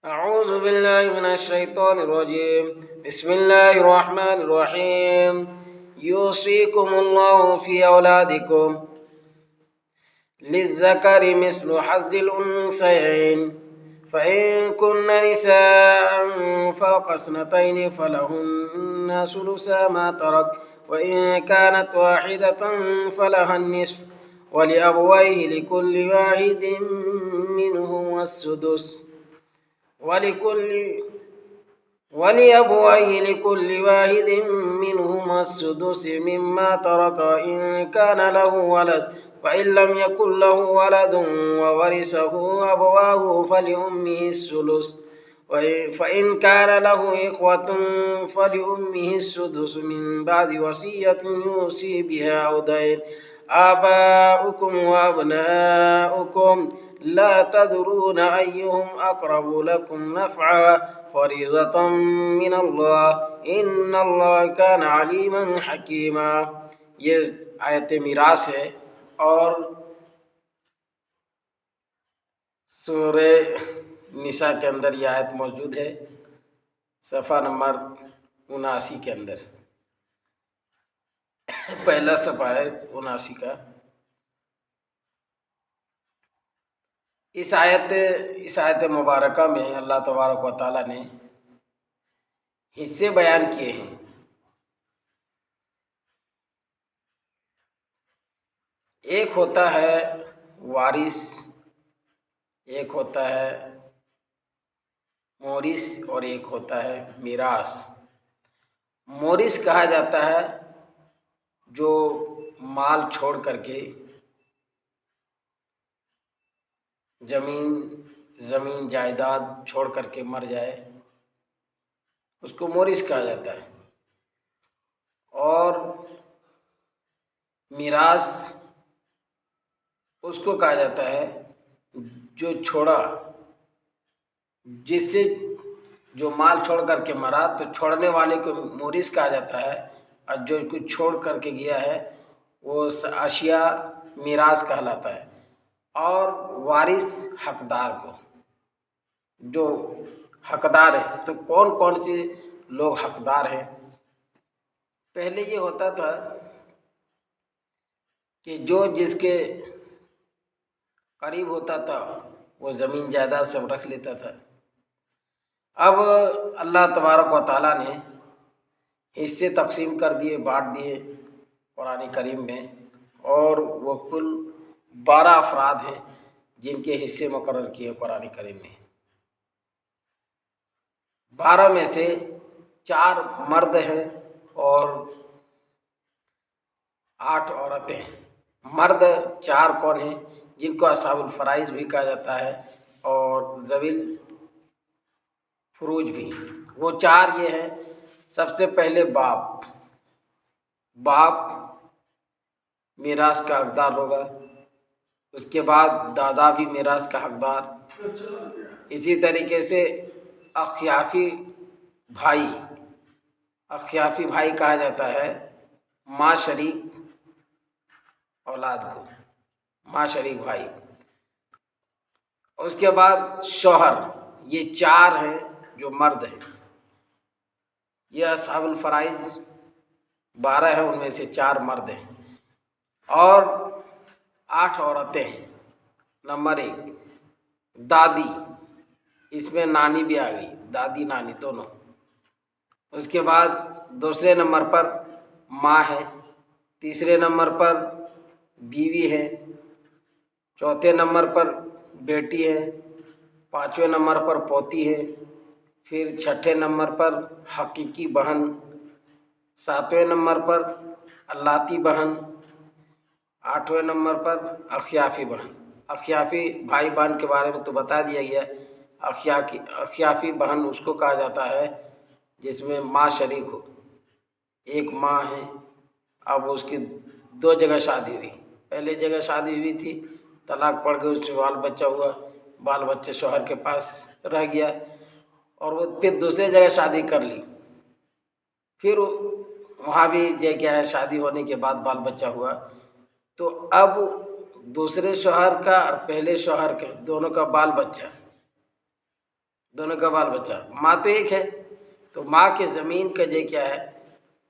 أعوذ بالله من الشيطان الرجيم. بسم الله الرحمن الرحيم. يوصيكم الله في أولادكم للذكر مثل حظ الأنثيين، فإن كن نساء فوق اثنتين فلهن ثلثا ما ترك، وإن كانت واحدة فلها النصف، ولأبويه لكل واحد منهما السدس ولأبويه لكل واحد منهما السدس مما ترك إن كان له ولد، فإن لم يكن له ولد وورثه أبواه فلأمه الثلث، فإن كان له إخوة فلأمه السدس من بعد وصية يوصي بها أو دين. آباؤكم وأبناؤكم لا تدرون أيهم أقرب لكم نفعا فريضة من الله إن الله كان عليما حكيما۔ یہ آیت میراث ہے اور سورہ نساء کے اندر یہ آیت موجود ہے، صفحہ نمبر 79 کے اندر، پہلا صفحہ ہے 79 کا۔ اس آیت مبارکہ میں اللہ تبارک و تعالیٰ نے حصے بیان کیے ہیں۔ ایک ہوتا ہے وارث، ایک ہوتا ہے مورث اور ایک ہوتا ہے میراث۔ مورث کہا جاتا ہے جو مال چھوڑ کر کے زمین جائیداد چھوڑ کر کے مر جائے، اس کو مورث کہا جاتا ہے۔ اور میراث اس کو کہا جاتا ہے جو چھوڑا، جس سے جو مال چھوڑ کر کے مرا تو چھوڑنے والے کو مورث کہا جاتا ہے، اور جو کچھ چھوڑ کر کے گیا ہے وہ اشیاء میراث کہلاتا ہے۔ اور وارث حقدار کو، جو حقدار ہے، تو کون کون سے لوگ حقدار ہیں؟ پہلے یہ ہوتا تھا کہ جو جس کے قریب ہوتا تھا وہ زمین جائیداد سب رکھ لیتا تھا۔ اب اللہ تبارک و تعالیٰ نے حصے تقسیم کر دیے، بانٹ دیے قرآن کریم میں، اور وہ کل 12 افراد ہیں جن کے حصے مقرر کیے قرآن کریم میں۔ 12 میں سے 4 مرد ہیں اور 8 عورتیں ہیں۔ مرد 4 کون ہیں؟ جن کو اصحاب الفرائض بھی کہا جاتا ہے اور ذوی الفروج بھی۔ وہ 4 یہ ہیں، سب سے پہلے باپ میراث کا حقدار ہوگا، اس کے بعد دادا بھی میراث کا حقدار، اسی طریقے سے اخیافی بھائی کہا جاتا ہے ماں شریک اولاد کو، ماں شریک بھائی۔ اس کے بعد شوہر، یہ 4 ہیں جو مرد ہیں۔ یہ اصحاب الفرائض 12 ہیں، ان میں سے 4 مرد ہیں اور 8 عورتیں ہیں۔ نمبر 1 دادی، اس میں نانی بھی آ گئی، دادی نانی دونوں۔ اس کے بعد دوسرے نمبر پر ماں ہے، تیسرے نمبر پر بیوی ہے، چوتھے نمبر پر بیٹی ہے، 5ویں نمبر پر پوتی ہے، پھر 6ٹھے نمبر پر حقیقی بہن، 7ویں نمبر پر اللاتی بہن، 8ویں نمبر پر اخیافی بہن۔ اخیافی بھائی بہن کے بارے میں تو بتا دیا گیا۔ اخیافی بہن اس کو کہا جاتا ہے جس میں ماں شریک ہو، ایک ماں ہے، اب اس کی 2 جگہ شادی ہوئی، پہلے جگہ شادی ہوئی تھی، طلاق پڑ گئی، اس سے بال بچہ ہوا، بال بچے شوہر کے پاس رہ گیا، اور وہ پھر دوسرے جگہ شادی کر لی، پھر وہاں بھی کیا ہے، شادی ہونے کے بعد بال بچہ ہوا، تو اب دوسرے شوہر کا اور پہلے شوہر کے دونوں کا بال بچہ دونوں کا بال بچہ، ماں تو ایک ہے، تو ماں کے زمین کا جو کیا ہے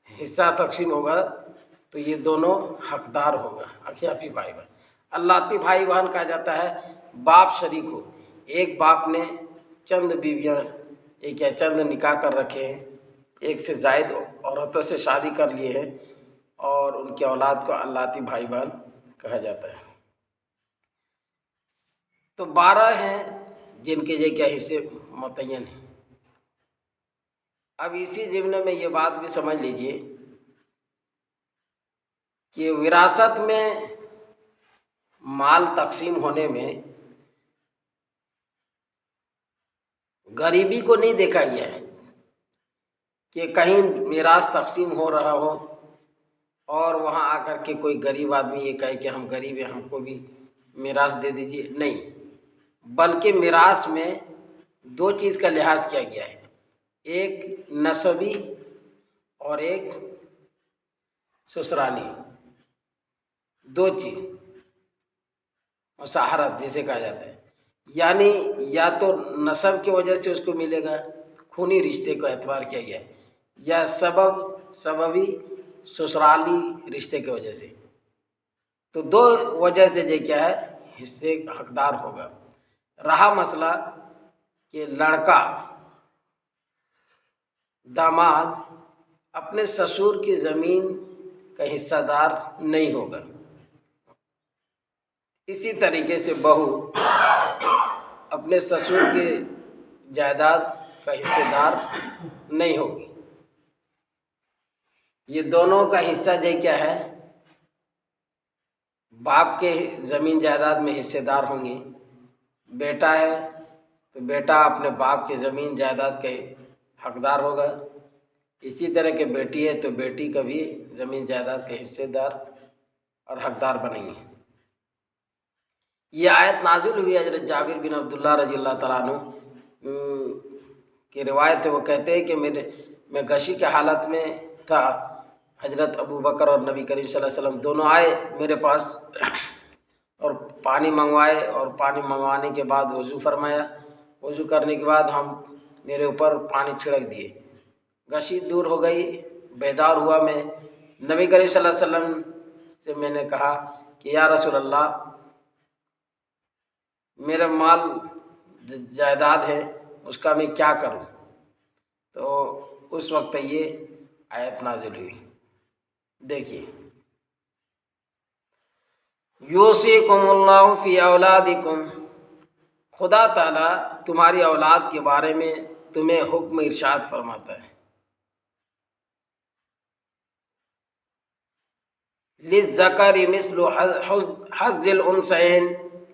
حصہ تقسیم ہوگا تو یہ دونوں حقدار ہوگا، اخیافی بھائی بہن۔ اللاتی بھائی بہن کہا جاتا ہے باپ شریک ہو، ایک باپ نے چند بیویاں ایک یا چند نکاح کر رکھے ہیں، ایک سے زائد عورتوں سے شادی کر لیے ہیں، اور ان کی اولاد کو اللاتی بھائی بہن کہا جاتا ہے۔ تو 12 ہیں جن کے یہ کیا حصے متعین ہیں۔ اب اسی ضمن میں یہ بات بھی سمجھ لیجئے کہ وراثت میں مال تقسیم ہونے میں غریبی کو نہیں دیکھا گیا ہے کہ کہیں میراث تقسیم ہو رہا ہو اور وہاں آ کر کے کوئی غریب آدمی یہ کہے کہ ہم غریب ہیں، ہم کو بھی میراث دے دیجیے، نہیں، بلکہ میراث میں 2 چیز کا لحاظ کیا گیا ہے، ایک نسبی اور ایک سسرالی، 2 چیز مساہرت جسے کہا جاتا ہے، یعنی یا تو نسب کی وجہ سے اس کو ملے گا، خونی رشتے کو اعتبار کیا گیا ہے، یا سببی سسرالی رشتے کی وجہ سے، تو 2 وجہ سے جو کیا ہے حصے حقدار ہوگا۔ رہا مسئلہ کہ لڑکا داماد اپنے سسر کی زمین کا حصہ دار نہیں ہوگا، اسی طریقے سے بہو اپنے سسر کی جائیداد کا حصہ دار نہیں ہوگی، یہ دونوں کا حصہ جو کیا ہے باپ کے زمین جائیداد میں حصے دار ہوں گے۔ بیٹا ہے تو بیٹا اپنے باپ کے زمین جائیداد کے حقدار ہوگا، اسی طرح کہ بیٹی ہے تو بیٹی کا بھی زمین جائیداد کے حصے دار اور حقدار بنیں گے۔ یہ آیت نازل ہوئی حضرت جابر بن عبداللہ رضی اللہ تعالیٰ عنہ کی روایت ہے، وہ کہتے ہیں کہ میں غشی کے حالت میں تھا، حضرت ابو بکر اور نبی کریم صلی اللہ علیہ وسلم دونوں آئے میرے پاس اور پانی منگوائے، اور پانی منگوانے کے بعد وضو فرمایا، وضو کرنے کے بعد میرے اوپر پانی چھڑک دیے، غشی دور ہو گئی، بیدار ہوا میں، نبی کریم صلی اللہ علیہ وسلم سے میں نے کہا کہ یا رسول اللہ میرا مال جائیداد ہے اس کا میں کیا کروں، تو اس وقت یہ آیت نازل ہوئی۔ دیکھیے، یوصیکم اللہ فی اولادکم، خدا تعالیٰ تمہاری اولاد کے بارے میں تمہیں حکم ارشاد فرماتا ہے، للذکر مثل حظ الانثیین،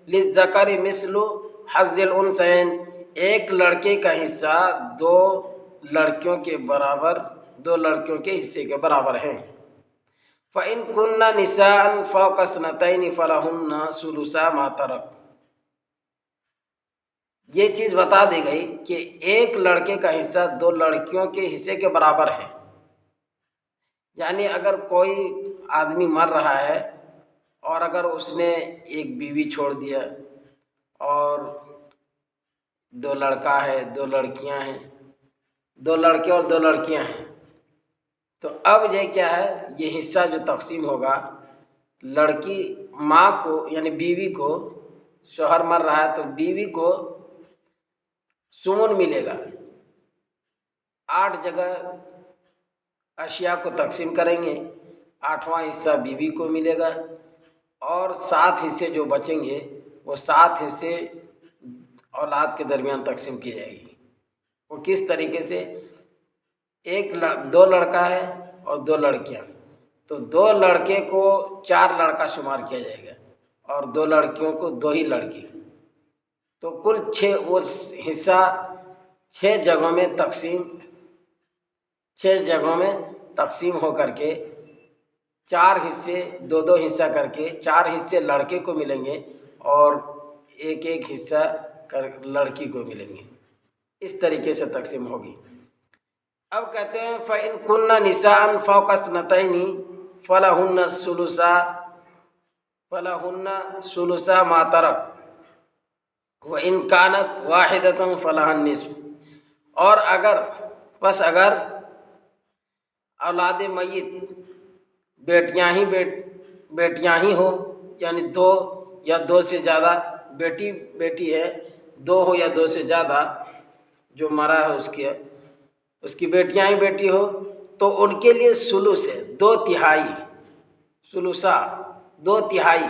للذکر مثل حظ الانثیین، ایک لڑکے کا حصہ 2 لڑکیوں کے برابر، 2 لڑکیوں کے حصے کے برابر ہیں۔ فَإِن كُنَّ نِسَاءً فَوْقَ اثْنَتَيْنِ فَلَهُنَّ ثُلُثَا مَا تَرَكَ، یہ چیز بتا دی گئی کہ ایک لڑکے کا حصہ 2 لڑکیوں کے حصے کے برابر ہے، یعنی اگر کوئی آدمی مر رہا ہے اور اگر اس نے ایک بیوی چھوڑ دیا اور 2 لڑکا ہے، 2 لڑکیاں ہیں، 2 لڑکے اور 2 لڑکیاں ہیں، تو اب یہ کیا ہے یہ حصہ جو تقسیم ہوگا، لڑکی ماں کو یعنی بیوی کو، شوہر مر رہا ہے تو بیوی کو سمن ملے گا، 8 جگہ اشیاء کو تقسیم کریں گے، 8واں حصہ بیوی کو ملے گا، اور 7 حصے جو بچیں گے وہ 7 حصے اولاد کے درمیان تقسیم کی جائے گی۔ وہ کس طریقے سے، 2 لڑکا ہے اور 2 لڑکیاں، تو 2 لڑکے کو 4 لڑکا شمار کیا جائے گا اور 2 لڑکیوں کو 2 ہی لڑکی، تو کل 6 وہ حصہ 6 جگہوں میں تقسیم ہو کر کے 4 حصے 2 حصہ کر کے 4 حصے لڑکے کو ملیں گے اور ایک حصہ لڑکی کو ملیں گے، اس طریقے سے تقسیم ہوگی۔ اب کہتے ہیں فَإِن كُنَّ نِسَاءً فَوْقَ اثْنَتَيْنِ فَلَهُنَّ ثُلُثَا مَا تَرَكَ وَإِن كَانَتْ وَاحِدَةً فَلَهَا النِّصْفُ، اور اگر اولاد میت بیٹیاں ہی ہو، یعنی دو یا دو سے زیادہ بیٹی ہے، دو ہو یا دو سے زیادہ جو مرا ہے اس کی بیٹیاں ہی بیٹی ہو، تو ان کے لیے ثلث ہے، 2/3 ثلثہ، 2/3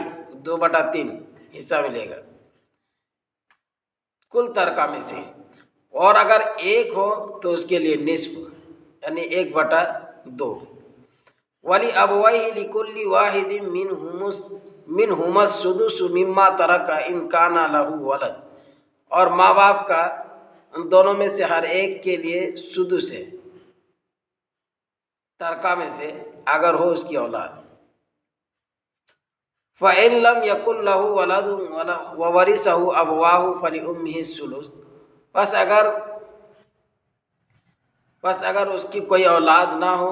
2/3 حصہ ملے گا کل ترکہ میں سے۔ اور اگر ایک ہو تو اس کے لیے نصف، یعنی 1/2۔ وَلِأَبَوَيْهِ لِكُلِّ وَاحِدٍ مِّنْهُمَا السُّدُسُ مِمَّا تَرَكَ إِنْ كَانَ لَهُ وَلَدٌ، اور ماں باپ کا ان دونوں میں سے ہر ایک کے لیے سدس ہے، ترکہ میں سے اگر ہو اس کی اولاد۔ فَإِن لَّمْ يَكُن لَّهُ وَلَدٌ وَوَرِثَهُ أَبَوَاهُ فَلِأُمِّهِ الثُّلُثُ، بس اگر اس کی کوئی اولاد نہ ہو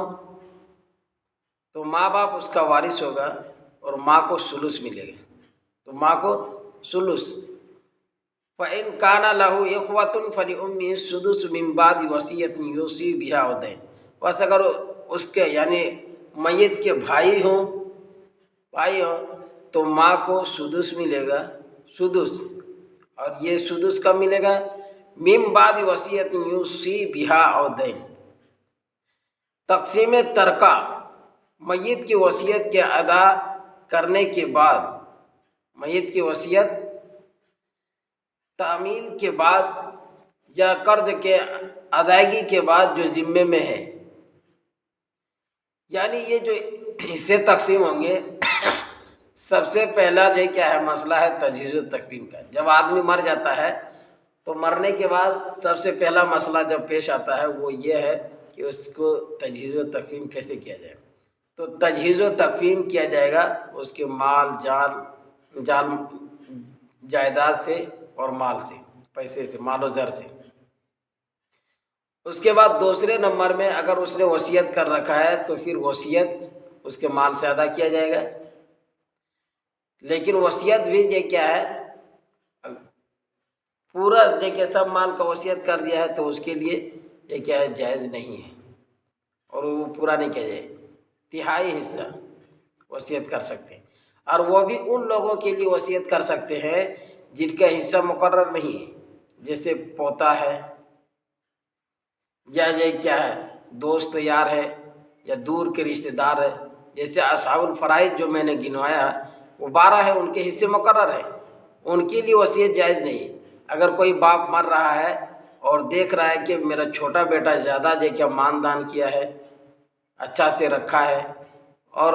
تو ماں باپ اس کا وارث ہوگا اور ماں کو ثلث ملے گا، تو ماں کو ثلث۔ فَإِن كَانَ لَهُ إِخْوَةٌ فَلِأُمِّهِ السُّدُسُ مِن بَعْدِ وَصِيَّةٍ يُوصِي بِهَا أَوْ دَيْنٍ، بس اگر اس کے یعنی میت کے بھائی ہوں تو ماں کو سدس ملے گا، سدس، اور یہ سدس کب ملے گا؟ من بعد وصیت یوصی بہا او دین، تقسیم ترکہ میت کی وصیت کے ادا کرنے کے بعد، میت کی وصیت تعمیل کے بعد یا قرض کے ادائیگی کے بعد جو ذمے میں ہے، یعنی یہ جو حصے تقسیم ہوں گے، سب سے پہلا جو کیا ہے مسئلہ ہے تجہیز و تکفین کا۔ جب آدمی مر جاتا ہے تو مرنے کے بعد سب سے پہلا مسئلہ جب پیش آتا ہے وہ یہ ہے کہ اس کو تجہیز و تکفین کیسے کیا جائے۔ تو تجہیز و تکفین کیا جائے گا اس کے مال جائیداد سے اور مال سے، پیسے سے، مال و زر سے۔ اس کے بعد دوسرے نمبر میں اگر اس نے وصیت کر رکھا ہے تو پھر وصیت اس کے مال سے ادا کیا جائے گا، لیکن وصیت بھی یہ کیا ہے پورا کہ سب مال کا وصیت کر دیا ہے تو اس کے لیے یہ کیا ہے جائز نہیں ہے، اور وہ پورا نہیں کیا جائے، تہائی حصہ وصیت کر سکتے ہیں، اور وہ بھی ان لوگوں کے لیے وصیت کر سکتے ہیں جن کا حصہ مقرر نہیں ہے، جیسے پوتا ہے یا یہ کیا ہے دوست یار ہے یا دور کے رشتہ دار ہے، جیسے اصحاب الفرائض جو میں نے گنوایا وہ 12 ہے، ان کے حصے مقرر ہیں، ان کے لیے وصیت جائز نہیں۔ اگر کوئی باپ مر رہا ہے اور دیکھ رہا ہے کہ میرا چھوٹا بیٹا زیادہ کیا مان دان کیا ہے، اچھا سے رکھا ہے، اور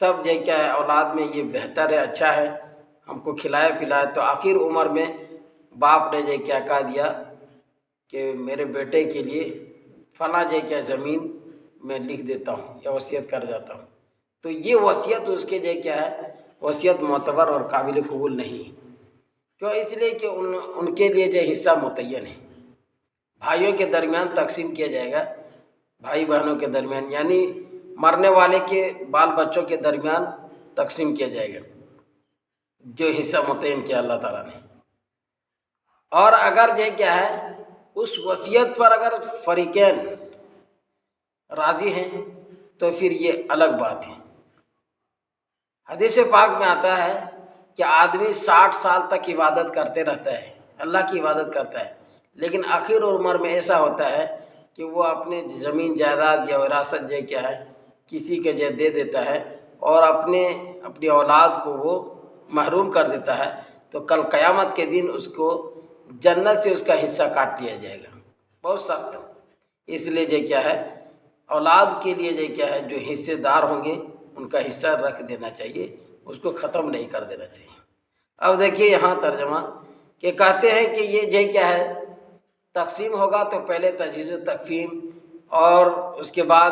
سب کیا ہے اولاد میں یہ بہتر ہے، اچھا ہے، ہم کو کھلایا پلایا، تو آخر عمر میں باپ نے کیا کہہ دیا کہ میرے بیٹے کے لیے فلاں کیا زمین میں لکھ دیتا ہوں یا وصیت کر جاتا ہوں، تو یہ وصیت اس کے کیا ہے وصیت معتبر اور قابل قبول نہیں۔ کیوں؟ اس لیے کہ ان کے لیے حصہ متعین ہے، بھائیوں کے درمیان تقسیم کیا جائے گا، بھائی بہنوں کے درمیان، یعنی مرنے والے کے بال بچوں کے درمیان تقسیم کیا جائے گا جو حصہ متعین کیا اللہ تعالیٰ نے۔ اور اگر کیا ہے اس وصیت پر اگر فریقین راضی ہیں تو پھر یہ الگ بات ہے۔ حدیث پاک میں آتا ہے کہ آدمی 60 سال تک عبادت کرتے رہتا ہے، اللہ کی عبادت کرتا ہے، لیکن آخر عمر میں ایسا ہوتا ہے کہ وہ اپنے زمین جائیداد یا وراثت کیا ہے کسی کے دے دیتا ہے اور اپنی اولاد کو وہ محروم کر دیتا ہے، تو کل قیامت کے دن اس کو جنت سے اس کا حصہ کاٹ لیا جائے گا، بہت سخت۔ اس لیے کیا ہے اولاد کے لیے کیا ہے جو حصے دار ہوں گے ان کا حصہ رکھ دینا چاہیے، اس کو ختم نہیں کر دینا چاہیے۔ اب دیکھیے یہاں ترجمہ کہ کہتے ہیں کہ یہ کیا ہے تقسیم ہوگا تو پہلے تجہیز و تکفین اور اس کے بعد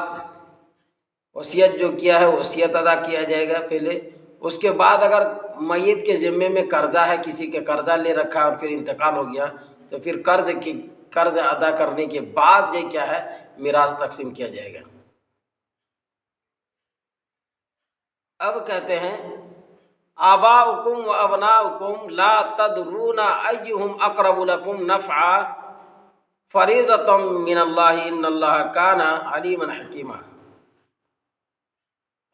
وصیت جو کیا ہے وصیت ادا کیا جائے گا پہلے، اس کے بعد اگر میت کے ذمے میں قرضہ ہے، کسی کے قرضہ لے رکھا اور پھر انتقال ہو گیا تو پھر قرض ادا کرنے کے بعد کیا ہے میراث تقسیم کیا جائے گا۔ اب کہتے ہیں آباؤکم و ابناؤکم لا تدرون ایہم اقرب لکم نفعا فریضۃ من اللہ ان اللہ کان علیما حکیما۔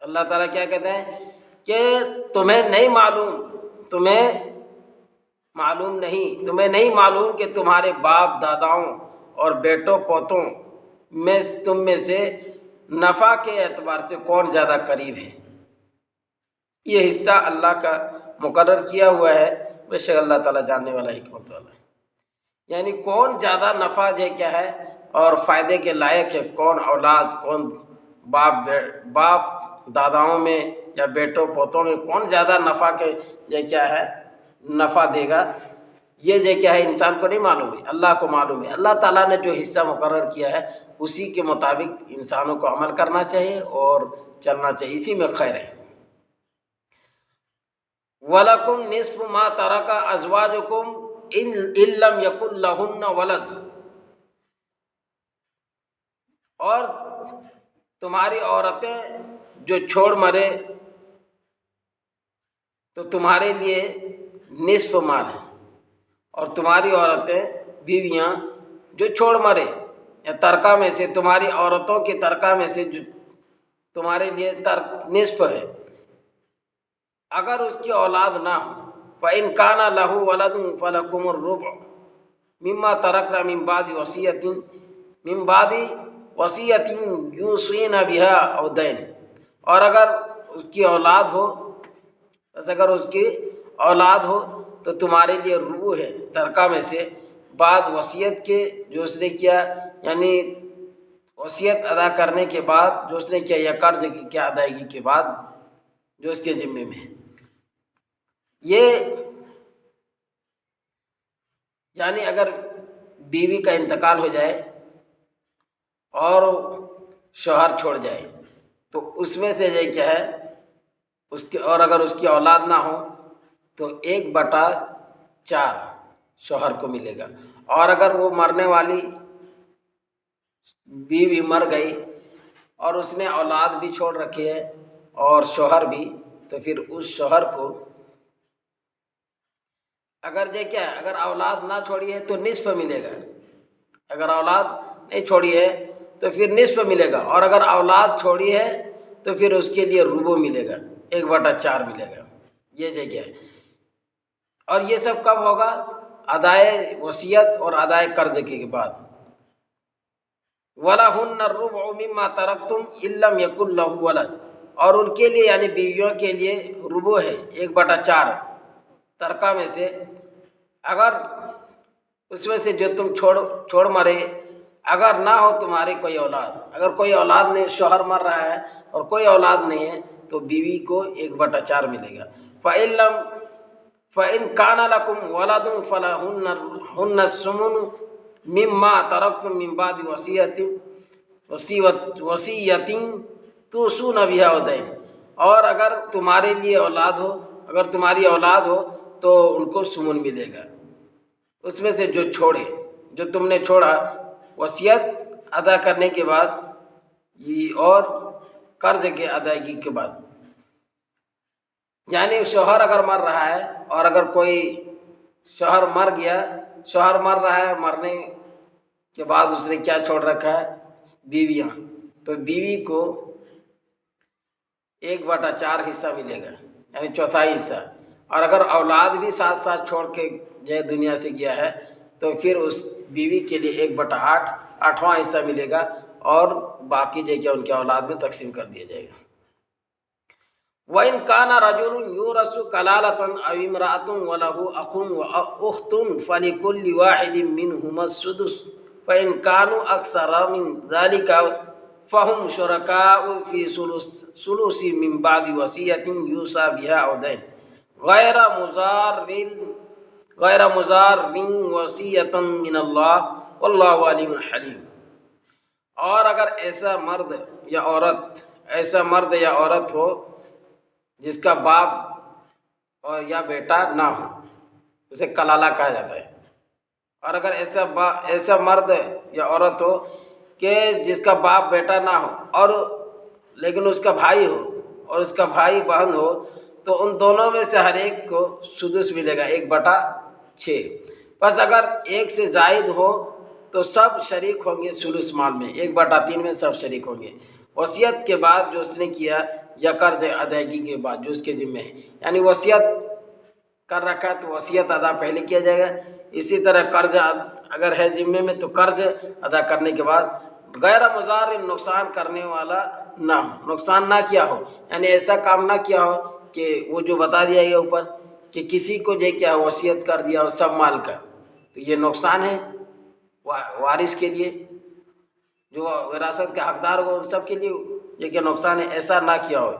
اللہ تعالیٰ کیا کہتے ہیں کہ تمہیں نہیں معلوم کہ تمہارے باپ داداؤں اور بیٹوں پوتوں میں تم میں سے نفع کے اعتبار سے کون زیادہ قریب ہے۔ یہ حصہ اللہ کا مقرر کیا ہوا ہے، بے شک اللہ تعالیٰ جاننے والا حکمت والا ہے۔ یعنی کون زیادہ نفع جو کیا ہے اور فائدے کے لائق ہے، کون اولاد، کون باپ داداؤں میں یا بیٹوں پوتوں میں کون زیادہ نفع کے یہ کیا ہے نفع دے گا، یہ جو کیا ہے انسان کو نہیں معلوم ہے، اللہ کو معلوم ہے۔ اللہ تعالیٰ نے جو حصہ مقرر کیا ہے اسی کے مطابق انسانوں کو عمل کرنا چاہیے اور چلنا چاہیے، اسی میں خیر ہے۔ وَلَكُمْ نِصْفُ مَا تَرَكَ أَزْوَاجُكُمْ إِن لَّمْ يَكُن لَّهُنَّ وَلَدٌ، اور تمہاری عورتیں جو چھوڑ مرے تو تمہارے لیے نصف مال ہے، اور تمہاری عورتیں بیویاں جو چھوڑ مرے یا ترکہ میں سے، تمہاری عورتوں کی ترکہ میں سے جو تمہارے لیے نصف ہے، اگر اس کی اولاد نہ ہو۔ فَإِنْ كَانَ لَهُ وَلَدٌ فَلَكُمُ الرُّبُعُ مِمَّا تَرَكْنَ مِنْ بَعْدِ وَصِيَّةٍ يُوصِينَ بِهَا أَوْ دَيْنٍ، اور اگر اس کی اولاد ہو تو تمہارے لیے ربع ہے ترکہ میں سے، بعد وصیت کے جو اس نے کیا، یعنی وصیت ادا کرنے کے بعد جو اس نے کیا یا قرض کی ادائیگی کے بعد جو اس کے ذمے میں ہے۔ یہ یعنی اگر بیوی کا انتقال ہو جائے اور شوہر چھوڑ جائے تو اس میں سے یہ کیا ہے اور اگر اس کی اولاد نہ ہو تو 1/4 شوہر کو ملے گا، اور اگر وہ مرنے والی بیوی مر گئی اور اس نے اولاد بھی چھوڑ رکھی ہے اور شوہر بھی، تو پھر اس شوہر کو اگر اولاد نہ چھوڑی ہے تو نصف ملے گا، اگر اولاد نہیں چھوڑی ہے تو پھر نصف ملے گا، اور اگر اولاد چھوڑی ہے تو پھر اس کے لیے ربع ملے گا، 1/4 ملے گا۔ یہ جگہ ہے، اور یہ سب کب ہوگا؟ ادائے وصیت اور ادائے قرض کے بعد۔ وَلَهُنَّ الرُّبُعُ مِمَّا تَرَكْتُمْ إِن لَّمْ يَكُن لَّهُ وَلَدٌ، اور ان کے لیے یعنی بیویوں کے لیے ربع ہے 1/4 ترکہ میں سے، اگر اس میں سے جو تم چھوڑ مرے، اگر نہ ہو تمہاری کوئی اولاد، اگر کوئی اولاد نہیں، شوہر مر رہا ہے اور کوئی اولاد نہیں ہے تو بیوی کو 1/4 ملے گا۔ فَإِنْ كَانَ لَكُمْ وَلَدٌ فَلَهُنَّ الثُّمُنُ مِمَّا تَرَكْتُم مِّن بَعْدِ وَصِيَّةٍ تُوصُونَ بِهَا أَوْ دَيْنٍ، اور اگر تمہاری اولاد ہو تو ان کو ثمن ملے گا، اس میں سے جو تم نے چھوڑا وصیت ادا کرنے کے بعد اور قرض کے ادائیگی کے بعد۔ یعنی شوہر اگر مر رہا ہے اور اگر کوئی شوہر مر رہا ہے، مرنے کے بعد اس نے کیا چھوڑ رکھا ہے؟ بیویاں، تو بیوی کو 1/4 حصہ ملے گا، یعنی چوتھائی حصہ، اور اگر اولاد بھی ساتھ ساتھ چھوڑ کے دنیا سے گیا ہے تو پھر اس بیوی کے لیے 1/8 8واں حصہ ملے گا، اور باقی ان کے اولاد میں تقسیم کر دیا جائے گا۔ وَإِنْ كَانَ رَجُلٌ يُورَثُ كَلَالَةً أَوْ امْرَأَةٌ وَلَهُ أَخٌ وَأُخْتٌ فَلِكُلِّ وَاحِدٍ مِّنْهُمَا السُّدُسُ فَإِنْ كَانُوا أَكْثَرَ مِنْ ذَلِكَ فَهُمْ شُرَكَاءُ فِي ثُلُثِ مِنْ بَعْدِ وَصِيَّةٍ يُوصَى بِهَا أَوْ دَيْنٍ غَيْرَ مُضَارٍّ وَصِيَّةً مِّنَ اللَّهِ وَاللَّهُ عَلِيمٌ حَلِيمٌ۔ اور اگر ایسا مرد یا عورت ہو جس کا باپ اور یا بیٹا نہ ہو، اسے کلالہ کہا جاتا ہے، اور اگر ایسا مرد یا عورت ہو کہ جس کا باپ بیٹا نہ ہو اور لیکن اس کا بھائی ہو اور اس کا بھائی بہن ہو، تو ان دونوں میں سے ہر ایک کو سدس ملے گا 1/6۔ بس اگر ایک سے زائد ہو تو سب شریک ہوں گے سلس مال میں، 1/3 میں سب شریک ہوں گے۔ وصیت کے بعد جو اس نے کیا یا قرض ادائیگی کے بعد جو اس کے ذمہ ہے، یعنی وصیت کر رکھا ہے تو وصیت ادا پہلے کیا جائے گا، اسی طرح قرض اگر ہے ذمے میں تو قرض ادا کرنے کے بعد غیر مضار، نقصان کرنے والا نہ ہو، نقصان نہ کیا ہو، یعنی ایسا کام نہ کیا ہو کہ وہ جو بتا دیا گیا اوپر کہ کسی کو جو کیا وصیت کر دیا ہو سب مال کا، تو یہ نقصان ہے وارث کے لیے، جو وراثت کے حقدار ہو ان سب کے لیے یہ کہ نقصان ہے، ایسا نہ کیا ہو۔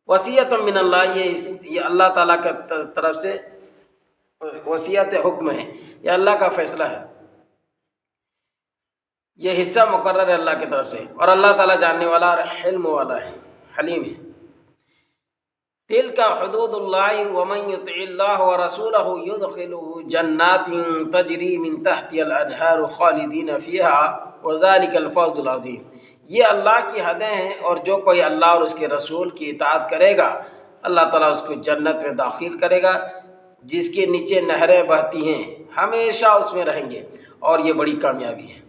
وصیت من اللہ، یہ اللہ تعالیٰ کی طرف سے وصیت حکم ہے، یہ اللہ کا فیصلہ ہے، یہ حصہ مقرر ہے اللہ کی طرف سے، اور اللہ تعالیٰ جاننے والا اور حلم والا ہے، حلیم ہے۔ تلک حدود اللہ ومن یطع اللہ ورسولہ یدخلہ جنات تجری من تحتها الانہار خالدین فیہا وذلک الفوز العظیم، یہ اللہ کی حدیں ہیں، اور جو کوئی اللہ اور اس کے رسول کی اطاعت کرے گا اللہ تعالیٰ اس کو جنت میں داخل کرے گا جس کے نیچے نہریں بہتی ہیں، ہمیشہ اس میں رہیں گے، اور یہ بڑی کامیابی ہے۔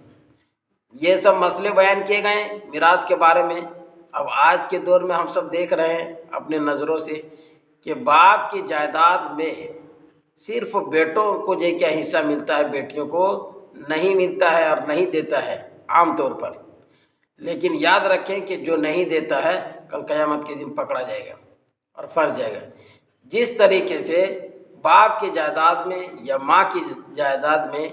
یہ سب مسئلے بیان کیے گئے ہیں میراث کے بارے میں۔ اب آج کے دور میں ہم سب دیکھ رہے ہیں اپنے نظروں سے کہ باپ کی جائیداد میں صرف بیٹوں کو جو کیا حصہ ملتا ہے، بیٹیوں کو نہیں ملتا ہے اور نہیں دیتا ہے عام طور پر، لیکن یاد رکھیں کہ جو نہیں دیتا ہے کل قیامت کے دن پکڑا جائے گا اور پھنس جائے گا۔ جس طریقے سے باپ کی جائیداد میں یا ماں کی جائیداد میں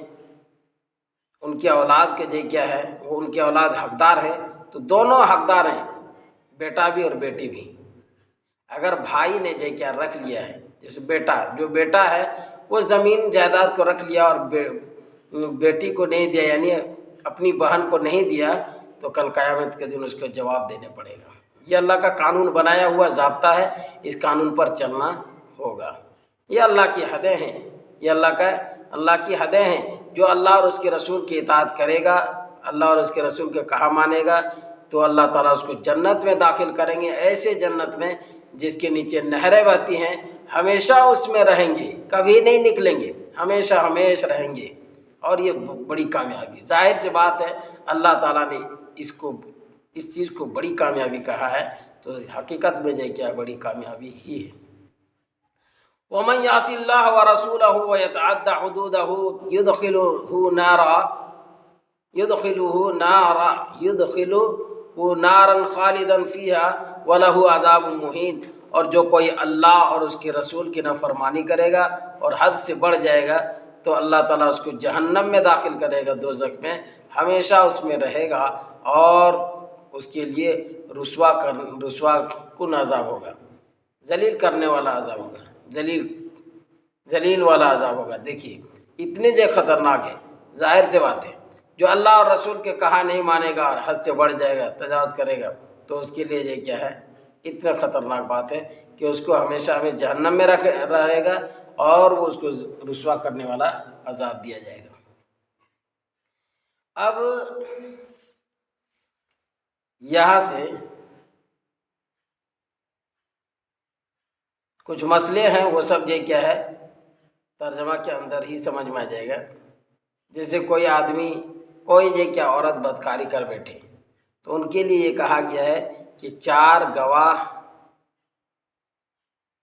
ان کی اولاد کے جو کیا ہے وہ ان کی اولاد حقدار ہے، تو دونوں حقدار ہیں، بیٹا بھی اور بیٹی بھی۔ اگر بھائی نے جو کیا رکھ لیا ہے، جیسے جو بیٹا ہے وہ زمین جائیداد کو رکھ لیا اور بیٹی کو نہیں دیا، یعنی اپنی بہن کو نہیں دیا، تو کل قیامت کے دن اس کو جواب دینے پڑے گا۔ یہ اللہ کا قانون بنایا ہوا ضابطہ ہے، اس قانون پر چلنا ہوگا۔ یہ اللہ کی حدیں ہیں، یہ اللہ کی حدیں ہیں۔ جو اللہ اور اس کے رسول کی اطاعت کرے گا، اللہ اور اس کے رسول کے کہا مانے گا، تو اللہ تعالیٰ اس کو جنت میں داخل کریں گے، ایسے جنت میں جس کے نیچے نہریں بہتی ہیں، ہمیشہ اس میں رہیں گے، کبھی نہیں نکلیں گے، ہمیشہ ہمیشہ رہیں گے، اور یہ بڑی کامیابی۔ ظاہر سی بات ہے اللہ تعالیٰ نے اس چیز کو بڑی کامیابی کہا ہے، تو حقیقت میں جو کیا بڑی کامیابی ہی ہے۔ وَمَنْ يَعْصِ اللَّهَ وَرَسُولَهُ وَيَتَعَدَّ حُدُودَهُ يُدْخِلُهُ نَارًا خَالِدًا فِيهَا وَلَهُ عَذَابٌ مُّهِينٌ، اور جو کوئی اللہ اور اس کے رسول کی نافرمانی کرے گا اور حد سے بڑھ جائے گا تو اللہ تعالیٰ اس کو جہنم میں داخل کرے گا، دوزخ میں ہمیشہ اس میں رہے گا، اور اس کے لیے رسوا کن عذاب ہوگا، ذلیل کرنے والا عذاب ہوگا، ذلیل والا عذاب ہوگا۔ دیکھیے اتنے جو خطرناک ہے، ظاہر سے بات ہے جو اللہ اور رسول کے کہا نہیں مانے گا اور حد سے بڑھ جائے گا، تجاوز کرے گا، تو اس کے لیے یہ کیا ہے، اتنا خطرناک بات ہے کہ اس کو ہمیشہ ہمیں جہنم میں رہے گا، اور وہ اس کو رسوا کرنے والا عذاب دیا جائے گا۔ اب یہاں سے کچھ مسئلے ہیں، وہ سب یہ کیا ہے ترجمہ کے اندر ہی سمجھ میں آ جائے گا۔ جیسے کوئی آدمی کوئی یہ کیا عورت بدکاری کر بیٹھے، تو ان کے لیے یہ کہا گیا ہے کہ 4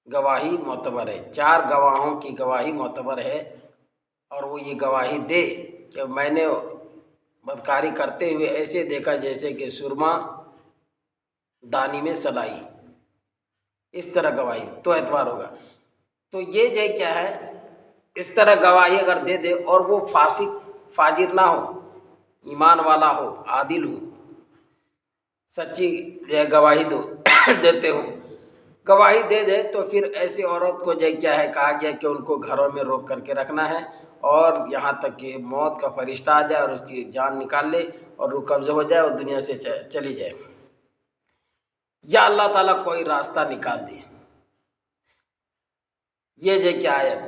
گواہی معتبر ہے، 4 گواہوں کی گواہی معتبر ہے، اور وہ یہ گواہی دے کہ میں نے بدکاری کرتے ہوئے ایسے دیکھا جیسے کہ سرما دانی میں سلائی، اس طرح گواہی تو اعتبار ہوگا۔ تو یہ جو کیا ہے اس طرح گواہی اگر دے دے اور وہ فاسق فاجر نہ ہو، ایمان والا ہو، عادل ہو، سچی گواہی دیتے ہوں، گواہی دے دے، تو پھر ایسی عورت کو جو کیا ہے کہا گیا کہ ان کو گھروں میں روک کر کے رکھنا ہے، اور یہاں تک کہ موت کا فرشتہ آ جائے اور اس کی جان نکال لے اور روح قبض ہو جائے اور دنیا سے چلی جائے، یا اللہ تعالیٰ کوئی راستہ نکال دے۔ یہ جو کیا آیت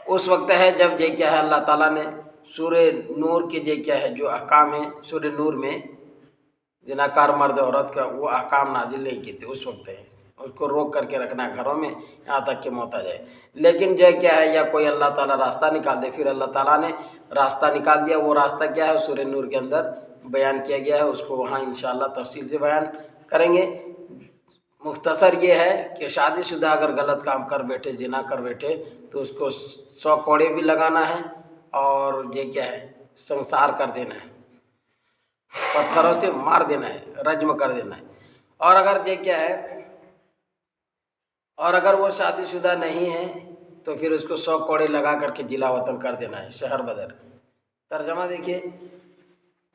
اس وقت ہے جب یہ کیا ہے اللہ تعالیٰ نے سورہ نور کے یہ کیا ہے جو احکام ہیں سورہ نور میں زناکار مرد عورت کا وہ احکام نازل نہیں کیے تھے، اس وقت ہے اس کو روک کر کے رکھنا ہے گھروں میں یہاں تک کہ موت آ جائے۔ لیکن جو کیا ہے، یا کوئی اللہ تعالیٰ راستہ نکال دے، پھر اللہ تعالیٰ نے راستہ نکال دیا۔ وہ راستہ کیا ہے، سورہ نور کے اندر بیان کیا گیا ہے، اس کو وہاں انشاءاللہ تفصیل سے بیان کریں گے۔ مختصر یہ ہے کہ شادی شدہ اگر غلط کام کر بیٹھے، زنا کر بیٹھے، تو اس کو 100 کوڑے بھی لگانا ہے، اور یہ کیا ہے، سنسار کر دینا ہے، پتھروں سے مار دینا ہے، رجم کر دینا ہے۔ اور اگر یہ کیا ہے، اور اگر وہ شادی شدہ نہیں ہے تو پھر اس کو 100 کوڑے لگا کر کے جلا وطن کر دینا ہے، شہر بدر۔ ترجمہ دیکھیے،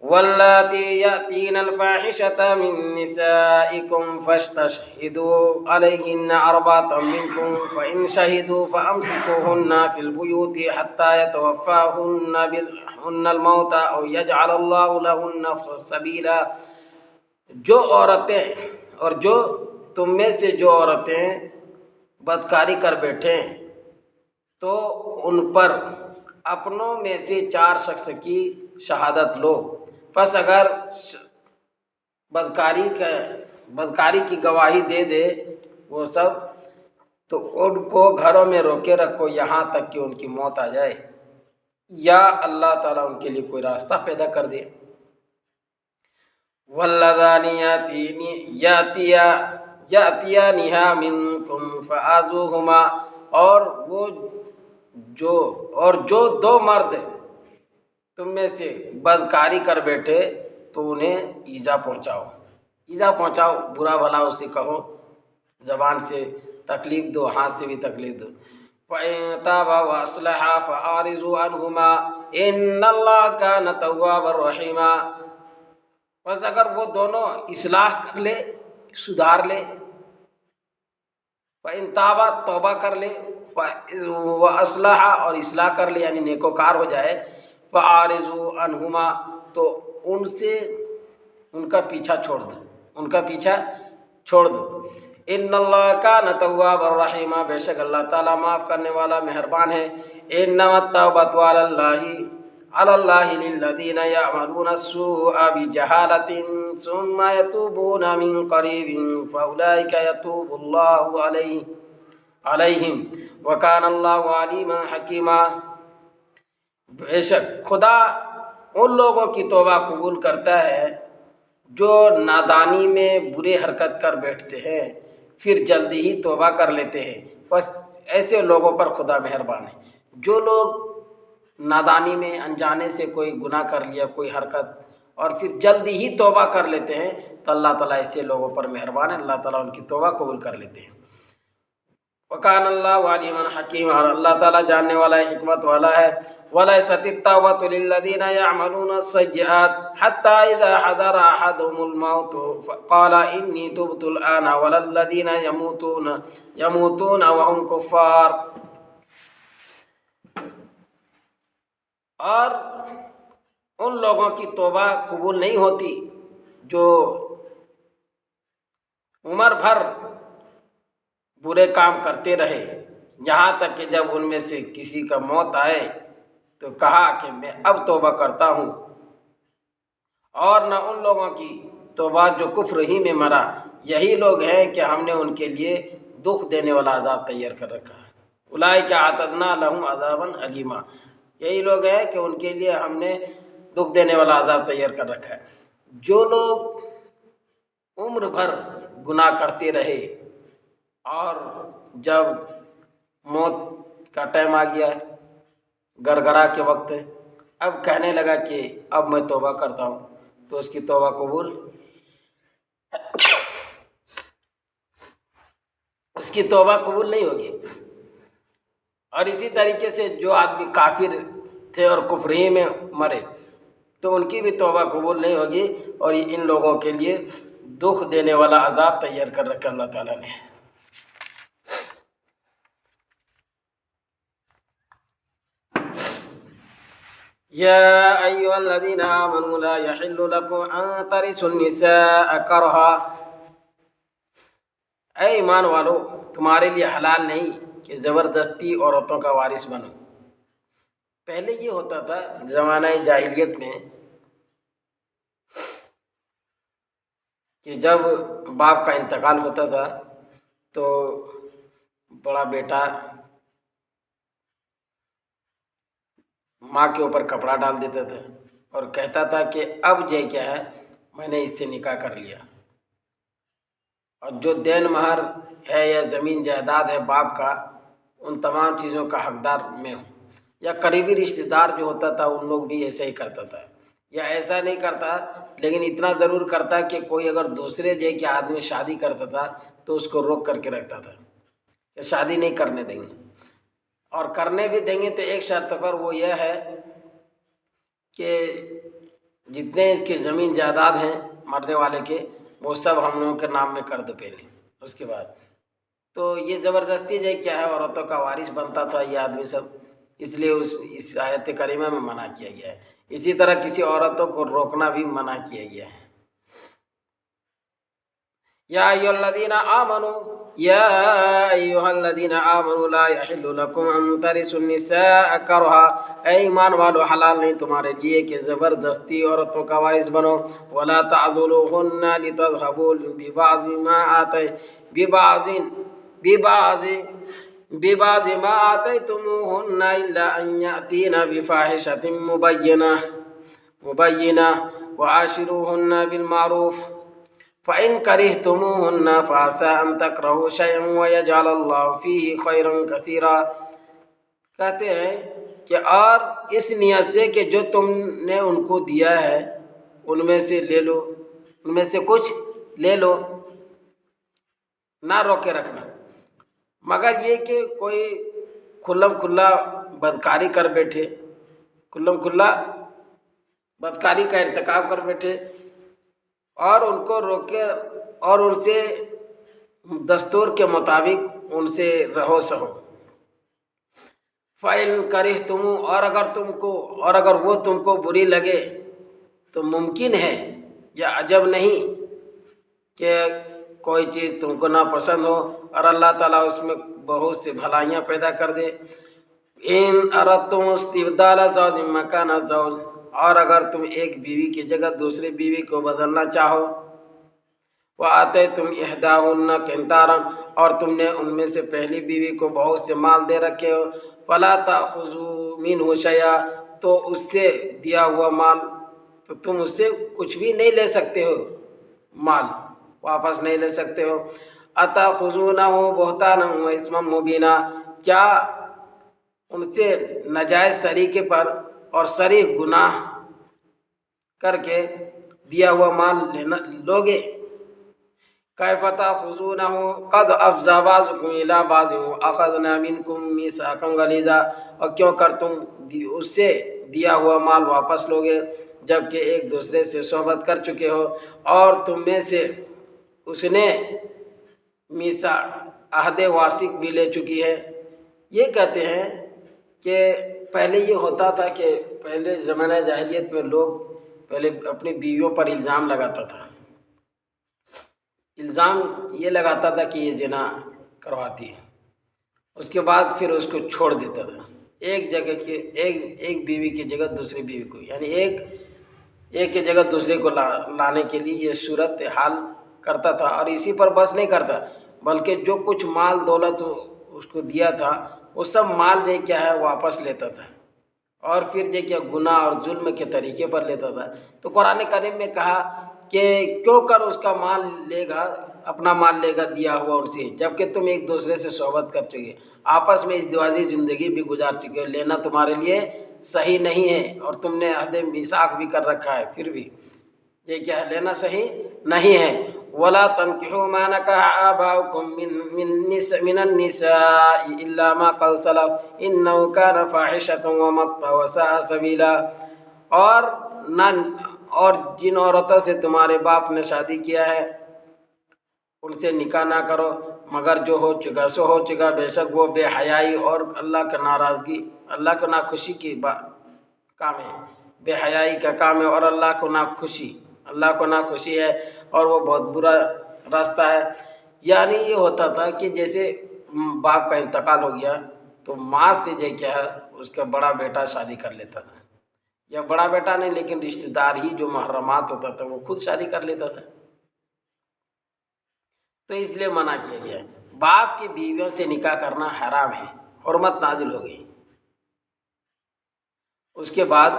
واللاتی یاتین الفاحشۃ من نسائکم فاستشہدوا علیہن اربعۃ منکم فإن شہدوا فامسکوہن فی البیوت حتی یتوفاہن الموت او یجعل اللہ لہن سبیلا۔ جو عورتیں، اور جو تم میں سے جو عورتیں بدکاری کر بیٹھیں تو ان پر اپنوں میں سے 4 شخص کی شہادت لو۔ پس اگر بدکاری کی گواہی دے دے وہ سب، تو ان کو گھروں میں روکے رکھو یہاں تک کہ ان کی موت آ جائے، یا اللہ تعالیٰ ان کے لیے کوئی راستہ پیدا کر دے۔ واللذان یاتیانہا منکم فآذوہما، اور جو 2 مرد تم میں سے بدکاری کر بیٹھے تو انہیں ایذا پہنچاؤ، برا بھلا اسے کہو، زبان سے تکلیف دو، ہاتھ سے بھی تکلیف دو۔ فَإِن تَابَا وَأَصْلَحَا فَأَعْرِضُوا عَنْهُمَا إِنَّ اللَّهَ كَانَ تَوَّابًا رَحِيمًا۔ بس اگر وہ دونوں اصلاح کر لے، سدھار لے، فَإِن تَابَا توبہ کر لے، وَأَصْلَحَا اور اصلاح کر لے یعنی نیکوکار ہو جائے، فَأَعْرِضُوا عَنْهُمَا تو ان سے ان کا پیچھا چھوڑ دو۔ ان اللہ کان توابا رحیما، بے شک اللہ تعالیٰ معاف کرنے والا مہربان ہے۔ انما التوبۃ علی اللہ للذین یعملون السوء بجہالۃ ثم یتوبون من قریب فاولئک یتوب اللہ علیہم وکان اللہ علیما حکیما۔ بے شک خدا ان لوگوں کی توبہ قبول کرتا ہے جو نادانی میں برے حرکت کر بیٹھتے ہیں پھر جلدی ہی توبہ کر لیتے ہیں، بس ایسے لوگوں پر خدا مہربان ہے۔ جو لوگ نادانی میں انجانے سے کوئی گناہ کر لیا، کوئی حرکت، اور پھر جلدی ہی توبہ کر لیتے ہیں، تو اللہ تعالیٰ ایسے لوگوں پر مہربان ہے، اللہ تعالیٰ ان کی توبہ قبول کر لیتے ہیں۔ وَكَانَ اللَّهُ عَلِيمًا حَكِيمًا، اور اللہ تعالیٰ جاننے والا ہے، حکمت والا ہے۔ وَلَيْسَتِ التَّوْبَةُ لِلَّذِينَ يَعْمَلُونَ السَّيِّئَاتِ حَتَّى إِذَا حَضَرَ أَحَدَهُمُ الْمَوْتُ قَالَ إِنِّي تُبْتُ الْآنَ وَلَا الَّذِينَ يَمُوتُونَ وَهُمْ كُفَّارٌ۔ اور ان لوگوں کی توبہ قبول نہیں ہوتی جو عمر بھر برے کام کرتے رہے، یہاں تک کہ جب ان میں سے کسی کا موت آئے تو کہا کہ میں اب توبہ کرتا ہوں۔ اور نہ ان لوگوں کی توبہ جو کفر ہی میں مرا، یہی لوگ ہیں کہ ہم نے ان کے لیے دکھ دینے والا عذاب تیار کر رکھا ہے۔ اولئک اعتدنا لهم عذابا الیما، یہی لوگ ہیں کہ ان کے لیے ہم نے دکھ دینے والا عذاب تیار کر رکھا ہے۔ جو لوگ عمر بھر گناہ کرتے رہے اور جب موت کا ٹائم آ گیا، گرگرا کے وقت، اب کہنے لگا کہ اب میں توبہ کرتا ہوں، تو اس کی توبہ قبول نہیں ہوگی۔ اور اسی طریقے سے جو آدمی کافر تھے اور کفر ہی میں مرے تو ان کی بھی توبہ قبول نہیں ہوگی، اور ان لوگوں کے لیے دکھ دینے والا عذاب تیار کر رکھا اللہ تعالیٰ نے۔ یا ایھا الذین آمنوا لا یحل لکم ان ترثوا النساء کرہا، اے ایمان والو تمہارے لیے حلال نہیں کہ زبردستی عورتوں کا وارث بنو۔ پہلے یہ ہوتا تھا زمانہ جاہلیت میں کہ جب باپ کا انتقال ہوتا تھا تو بڑا بیٹا ماں کے اوپر کپڑا ڈال دیتا تھا اور کہتا تھا کہ اب یہ کیا ہے، میں نے اس سے نکاح کر لیا، اور جو دین مہر ہے یا زمین جائیداد ہے باپ کا، ان تمام چیزوں کا حقدار میں ہوں۔ یا قریبی رشتہ دار جو ہوتا تھا ان لوگ بھی ایسا ہی کرتا تھا، یا ایسا نہیں کرتا لیکن اتنا ضرور کرتا کہ کوئی اگر دوسرے جے کے آدمی شادی کرتا تھا تو اس کو روک کر کے رکھتا تھا کہ شادی نہیں کرنے دیں گے، اور کرنے بھی دیں گے تو ایک شرط پر، وہ یہ ہے کہ جتنے اس کے زمین جائیداد ہیں مرنے والے کے، وہ سب ہم لوگوں کے نام میں کر دو پہلے، اس کے بعد۔ تو یہ زبردستی جو کیا ہے عورتوں کا وارث بنتا تھا یہ آدمی سب، اس لیے اس آیت کریمہ میں منع کیا گیا ہے۔ اسی طرح کسی عورتوں کو روکنا بھی منع کیا گیا ہے۔ یا ایھا الذین آمنوا لا یحل لکم ان ترثوا النساء کرہا، اے ایمان والو حلال نہیں تمہارے لیے کہ زبردستی عورتوں کا وارث بنو، ولا تعضلوہن لتذہبوا ببعض ما آتیتموہن الا ان یأتین بفاحشۃ مبینہ وعاشروہن بالمعروف فَإِن كَرِهْتُمُوهُنَّ فَعَسَىٰ أَن تَكْرَهُوا شَيْئًا وَيَجْعَلَ اللَّهُ فِيهِ خَيْرًا كَثِيرًا۔ کہتے ہیں کہ اور اس نیت سے کہ جو تم نے ان کو دیا ہے ان میں سے لے لو، ان میں سے کچھ لے لو، نہ روکے رکھنا، مگر یہ کہ کوئی کھلم کھلا بدکاری کر بیٹھے، کھلم کھلا بدکاری کا ارتکاب کر بیٹھے، اور ان کو روکے اور ان سے دستور کے مطابق ان سے رہو سہو۔ فَإِن كَرِهْتُمُوهُ، اور اگر وہ تم کو بری لگے تو ممکن ہے یا عجب نہیں کہ کوئی چیز تم کو ناپسند ہو اور اللہ تعالیٰ اس میں بہت سے بھلائیاں پیدا کر دے۔ إِنْ أَرَدْتُمُ اسْتِبْدَالَ زَوْجٍ مَّكَانَ زَوْجٍ، اور اگر تم ایک بیوی کی جگہ دوسری بیوی کو بدلنا چاہو، وَآتَيْتُمْ إِحْدَاهُنَّ قِنْطَارًا، اور تم نے ان میں سے پہلی بیوی کو بہت سے مال دے رکھے ہو، فَلَا تَأْخُذُوا مِنْهُ شَيْئًا، تو اس سے دیا ہوا مال تو تم اس سے کچھ بھی نہیں لے سکتے ہو، مال واپس نہیں لے سکتے ہو۔ أَتَأْخُذُونَهُ بُهْتَانًا وَإِثْمًا مُّبِينًا، کیا ان سے ناجائز طریقے پر اور صریح گناہ کر کے دیا ہوا مال لوگے؟ کیف تأخذونہ قد افضى بعضکم الی بعض وأخذنا منکم میثاقا غلیظا، اور کیوں کر تم اس سے دیا ہوا مال واپس لوگے جبکہ ایک دوسرے سے صحبت کر چکے ہو، اور تم میں سے اس نے میثاق عہد واثق بھی لے چکی ہے۔ یہ کہتے ہیں کہ پہلے یہ ہوتا تھا کہ پہلے زمانہ جاہلیت میں لوگ پہلے اپنی بیویوں پر الزام لگاتا تھا، الزام یہ لگاتا تھا کہ یہ زنا کرواتی ہے، اس کے بعد پھر اس کو چھوڑ دیتا تھا، ایک جگہ کے ایک بیوی کی جگہ دوسری بیوی کو، یعنی ایک کی جگہ دوسرے کو لانے کے لیے یہ صورت حال کرتا تھا، اور اسی پر بس نہیں کرتا بلکہ جو کچھ مال دولت اس کو دیا تھا وہ سب مال جو کیا ہے واپس لیتا تھا، اور پھر جو کیا گناہ اور ظلم کے طریقے پر لیتا تھا۔ تو قرآن کریم میں کہا کہ کیوں کر اس کا مال لے گا، اپنا مال لے گا دیا ہوا ان سے، جبکہ تم ایک دوسرے سے صحبت کر چکے، آپس میں ازدواجی زندگی بھی گزار چکے ہو، لینا تمہارے لیے صحیح نہیں ہے، اور تم نے عہد میثاق بھی کر رکھا ہے، پھر بھی یہ کیا ہے لینا صحیح نہیں ہے۔ وَلَا تَنكِحُوا مَا نَكَحَ آبَاؤُكُم مِّنَ النِّسَاءِ إِلَّا مَا قَدْ سَلَفَ إِنَّهُ كَانَ فَاحِشَةً وَمَقْتًا وَسَاءَ سَبِيلًا، اور جن عورتوں سے تمہارے باپ نے شادی کیا ہے ان سے نکاح نہ کرو مگر جو ہو چکا سو ہو چکا، بے شک وہ بے حیائی اور اللہ کا ناراضگی، اللہ کو ناخوشی کی کام ہے، بے حیائی کا کام ہے، اور اللہ کو ناخوشی ہے، اور وہ بہت برا راستہ ہے۔ یعنی یہ ہوتا تھا کہ جیسے باپ کا انتقال ہو گیا تو ماں سے جو کیا ہے اس کا بڑا بیٹا شادی کر لیتا تھا، یا بڑا بیٹا نہیں لیکن رشتہ دار ہی جو محرمات ہوتا تھا وہ خود شادی کر لیتا تھا، تو اس لیے منع کیا گیا ہے۔ باپ کی بیویوں سے نکاح کرنا حرام ہے، حرمت نازل ہو گئی۔ اس کے بعد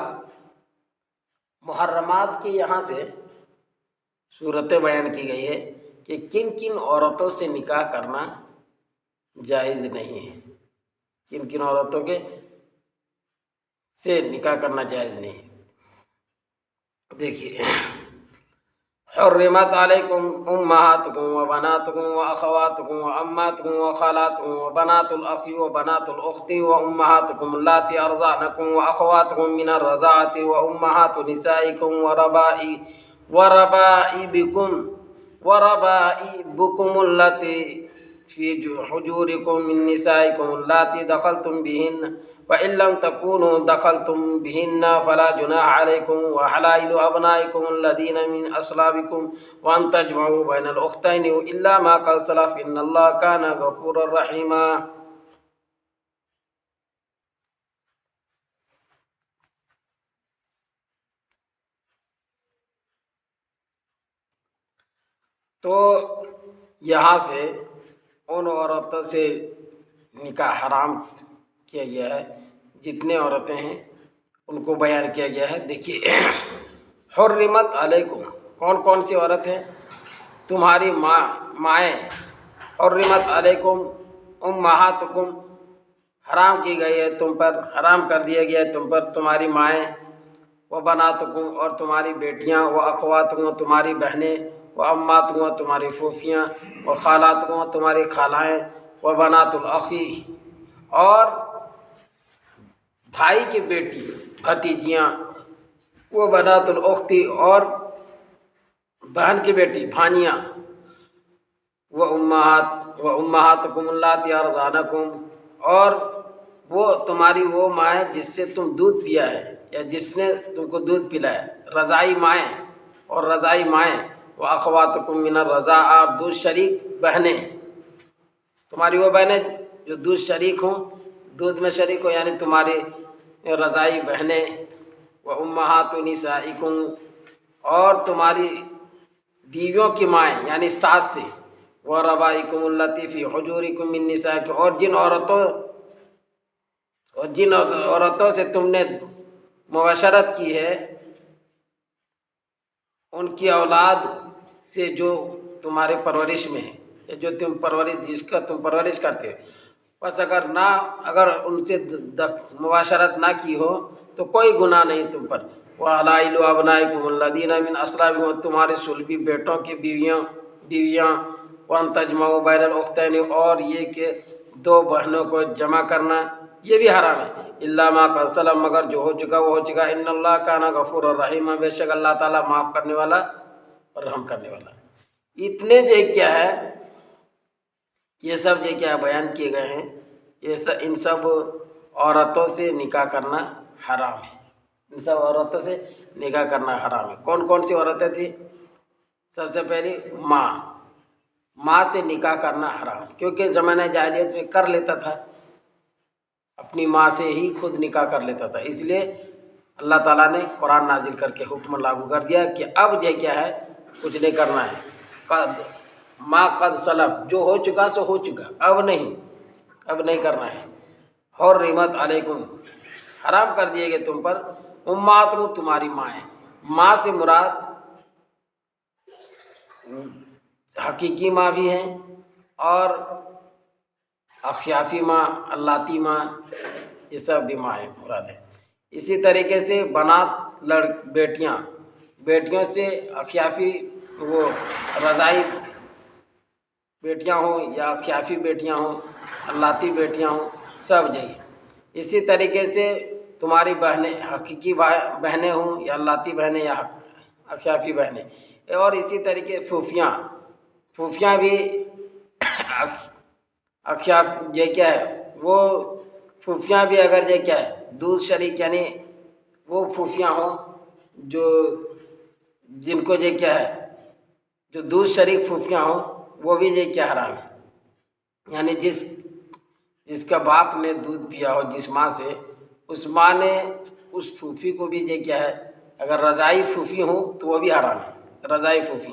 محرمات کی یہاں سے صورتیں بیان کی گئی ہے کہ کن کن عورتوں سے نکاح کرنا جائز نہیں ہے، کن کن عورتوں کے سے نکاح کرنا جائز نہیں ہے۔ دیکھیے، حرمت علیکم امہاتکم و بناتکم و اخواتکم و عماتکم و خالاتکم و بنات الاخ و بنات الاخت و امہاتکم اللاتی ارضعنکم و اخواتکم من الرضاعۃ و امہات نسائکم وربائبکم اللاتی فی حجورکم من نسائکم اللاتی دخلتم بہن وَإِن لَّمْ تَكُونُوا دَخَلْتُم بِهِنَّ فَلَا جُنَاحَ عَلَيْكُمْ وَحَلَائِلُ أَبْنَائِكُمُ الَّذِينَ مِنْ أَصْلَابِكُمْ وَأَن تَجْمَعُوا بَيْنَ الْأُخْتَيْنِ إِلَّا مَا قَدْ سَلَفَ إِنَّ اللَّهَ كَانَ غَفُورًا رَّحِيمًا۔ تو یہاں سے ان عورتوں سے نکاح حرام کیا گیا ہے، جتنے عورتیں ہیں ان کو بیان کیا گیا ہے۔ دیکھیے، حرمت علیکم، کون کون سی عورت ہیں؟ تمہاری مائیں، حرمت علیکم امہاتکم، حرام کی گئی ہے تم پر، حرام کر دیا گیا ہے تم پر تمہاری مائیں، و بناتکم، اور تمہاری بیٹیاں، و اخواتکم، تمہاری بہنیں، و اماتکم، تمہاری پھوپھیاں، و خالاتکم، تمہاری خالائیں، و بنات الاخی، اور بھائی کی بیٹی بھتیجیاں، وہ بنات الاختی، اور بہن کی بیٹی بھانیاں، وہ امہاتکم اللاتی ارضعنکم، اور وہ تمہاری وہ مائیں جس سے تم دودھ پیا ہے یا جس نے تم کو دودھ پلایا، رضائی مائیں اور رضائی مائیں، وہ اخواتکم من الرضاعہ، اور دودھ شریک بہنیں، تمہاری وہ بہنیں جو دودھ شریک ہوں، دودھ میں شریک ہو، یعنی تمہاری رضائی بہنیں، و امہات نسائکم، اور تمہاری بیویوں کی مائیں یعنی ساس سے، و ربائکم اللاتی فی حجورکم من نسائکم، اور جن عورتوں سے تم نے مباشرت کی ہے ان کی اولاد سے جو تمہارے پرورش میں ہے، یا جو جس کا تم پرورش کرتے ہو، بس اگر ان سے مباشرت نہ کی ہو تو کوئی گناہ نہیں تم پر۔ وَحَلَائِلُ أَبْنَائِكُمُ الَّذِينَ مِنْ أَصْلَابِكُمْ، تمہارے صلبی بیٹوں کی بیویاں، وَأَن تَجْمَعُوا بَيْنَ الْأُخْتَيْنِ، اور یہ کہ دو بہنوں کو جمع کرنا یہ بھی حرام ہے، إِلَّا مَا قَدْ سَلَفَ، مگر جو ہو چکا وہ ہو چکا، إِنَّ اللَّهَ كَانَ غَفُورًا رَّحِيمًا، بے شک اللہ تعالیٰ معاف کرنے والا اور رحم کرنے والا۔ اتنے جو کیا ہے یہ سب جو کیا بیان کیے گئے ہیں، ان سب عورتوں سے نکاح کرنا حرام ہے، ان سب عورتوں سے نکاح کرنا حرام ہے۔ کون کون سی عورتیں تھیں؟ سب سے پہلی ماں سے نکاح کرنا حرام، کیونکہ زمانہ جاہلیت میں کر لیتا تھا، اپنی ماں سے ہی خود نکاح کر لیتا تھا، اس لیے اللہ تعالیٰ نے قرآن نازل کر کے حکم لاگو کر دیا کہ اب یہ کیا ہے، کچھ نہیں کرنا ہے، قد سلف، جو ہو چکا سو ہو چکا، اب نہیں کرنا ہے۔ حرمت علیکم، حرام کر دیے گئے تم پر، امہاتکم، تمہاری مائیں، ماں سے مراد حقیقی ماں بھی ہیں اور اخیافی ماں، اللاتی ماں، یہ سب بھی مائیں مراد ہیں۔ اسی طریقے سے بنات بیٹیوں سے اخیافی وہ رضائی بیٹیاں ہوں یا اخیافی بیٹیاں ہوں، اللاتی بیٹیاں ہوں، سب یہی۔ اسی طریقے سے تمہاری بہنیں، حقیقی بہنیں ہوں یا اللاتی بہنیں یا اخیافی بہنیں، اور اسی طریقے پھوپھیاں بھی اخیاف یہ کیا ہے، وہ پھوپھیاں بھی اگر یہ کیا ہے دودھ شریک، یعنی وہ پھوپھیاں ہوں جن کو یہ کیا ہے جو دودھ شریک پھوپھیاں ہوں، وہ بھی یہ کیا حرام ہے، یعنی جس کا باپ نے دودھ پیا ہو جس ماں سے، اس ماں نے اس پھوپھی کو بھی یہ کیا ہے، اگر رضائی پھوپھی ہوں تو وہ بھی حرام ہے، رضائی پھوپھی۔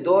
2